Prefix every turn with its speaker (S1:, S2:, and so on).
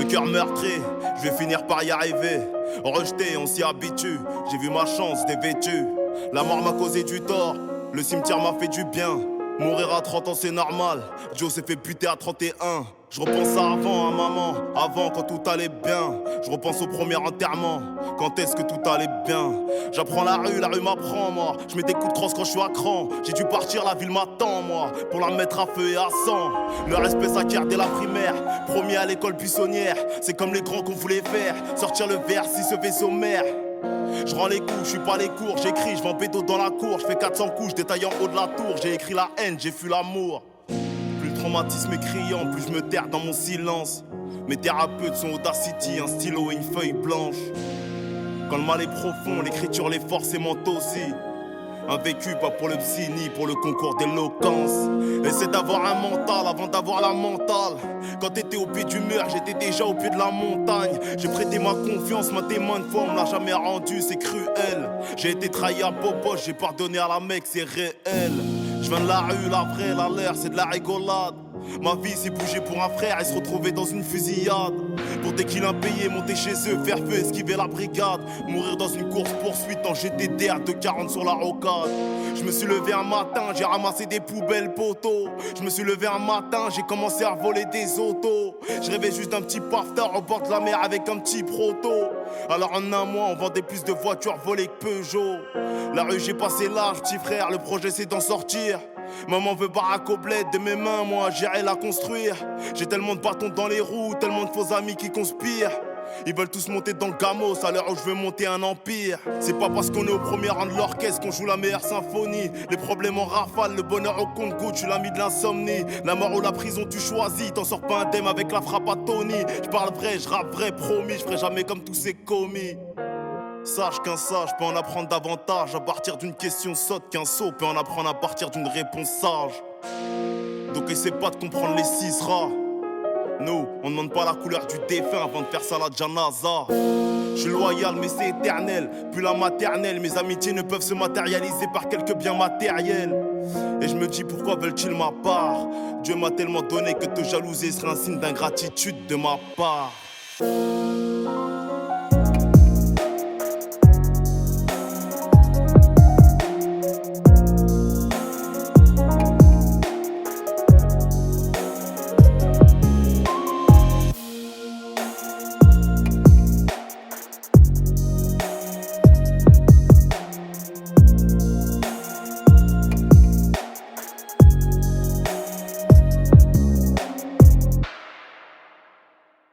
S1: Le cœur meurtri, je vais finir par y arriver. Rejeté, on s'y habitue, j'ai vu ma chance dévêtue. La mort m'a causé du tort, le cimetière m'a fait du bien. Mourir à 30 ans c'est normal, Joe s'est fait buter à 31. Je repense à avant, à maman, avant quand tout allait bien. Je repense au premier enterrement, quand est-ce que tout allait bien. J'apprends la rue m'apprend moi. Je mets des coups de crosse quand je suis à cran. J'ai dû partir, la ville m'attend moi, pour la mettre à feu et à sang. Le respect s'acquiert dès la primaire, premier à l'école buissonnière. C'est comme les grands qu'on voulait faire, sortir le verre si ce vaisseau mère. Je rends les coups, je suis pas les cours, j'écris, je vends bédo dans la cour, je fais 400 coups, je détaille en haut de la tour, j'ai écrit la haine, j'ai fui l'amour. Plus le traumatisme est criant, plus je me terre dans mon silence. Mes thérapeutes sont Audacity, un stylo et une feuille blanche. Quand le mal est profond, l'écriture les force et mental aussi. Un vécu pas pour le psy ni pour le concours d'éloquence. Essaie d'avoir un mental avant d'avoir la mentale. Quand t'étais au pied du mur, j'étais déjà au pied de la montagne. J'ai prêté ma confiance, ma témoin de foi, on me l'a jamais rendu, c'est cruel. J'ai été trahi à Boboche, j'ai pardonné à la mec, c'est réel. Je viens de la rue, la vraie, la l'air, c'est de la rigolade. Ma vie c'est bouger pour un frère et se retrouver dans une fusillade. Pour des kills impayés, monter chez eux, faire feu, esquiver la brigade. Mourir dans une course poursuite en GTD à 240 sur la rocade. Je me suis levé un matin, j'ai ramassé des poubelles poteaux. Je me suis levé un matin, j'ai commencé à voler des autos. Je rêvais juste d'un petit pafter au bord de la mer avec un petit proto. Alors en un mois on vendait plus de voitures volées que Peugeot. La rue j'ai passé large petit frère, le projet c'est d'en sortir. Maman veut baraque au bled de mes mains, moi j'irai la construire. J'ai tellement de bâtons dans les roues, tellement de faux amis qui conspirent. Ils veulent tous monter dans le gamos à l'heure où je veux monter un empire. C'est pas parce qu'on est au premier rang de l'orchestre qu'on joue la meilleure symphonie. Les problèmes en rafale, le bonheur au compte-gouttes, tu l'as mis de l'insomnie. La mort ou la prison tu choisis, t'en sors pas indemne avec la frappe à Tony. Je parle vrai, je rappe vrai, promis, je ferai jamais comme tous ces commis. Sache qu'un sage peut en apprendre davantage à partir d'une question sotte qu'un sot peut en apprendre à partir d'une réponse sage. Donc essaie pas de comprendre les 6 rats. Nous, on demande pas la couleur du défunt avant de faire ça la janaza. Je suis loyal mais c'est éternel, puis la maternelle. Mes amitiés ne peuvent se matérialiser par quelques biens matériels. Et je me dis pourquoi veulent-ils ma part. Dieu m'a tellement donné que te jalouser serait un signe d'ingratitude de ma part.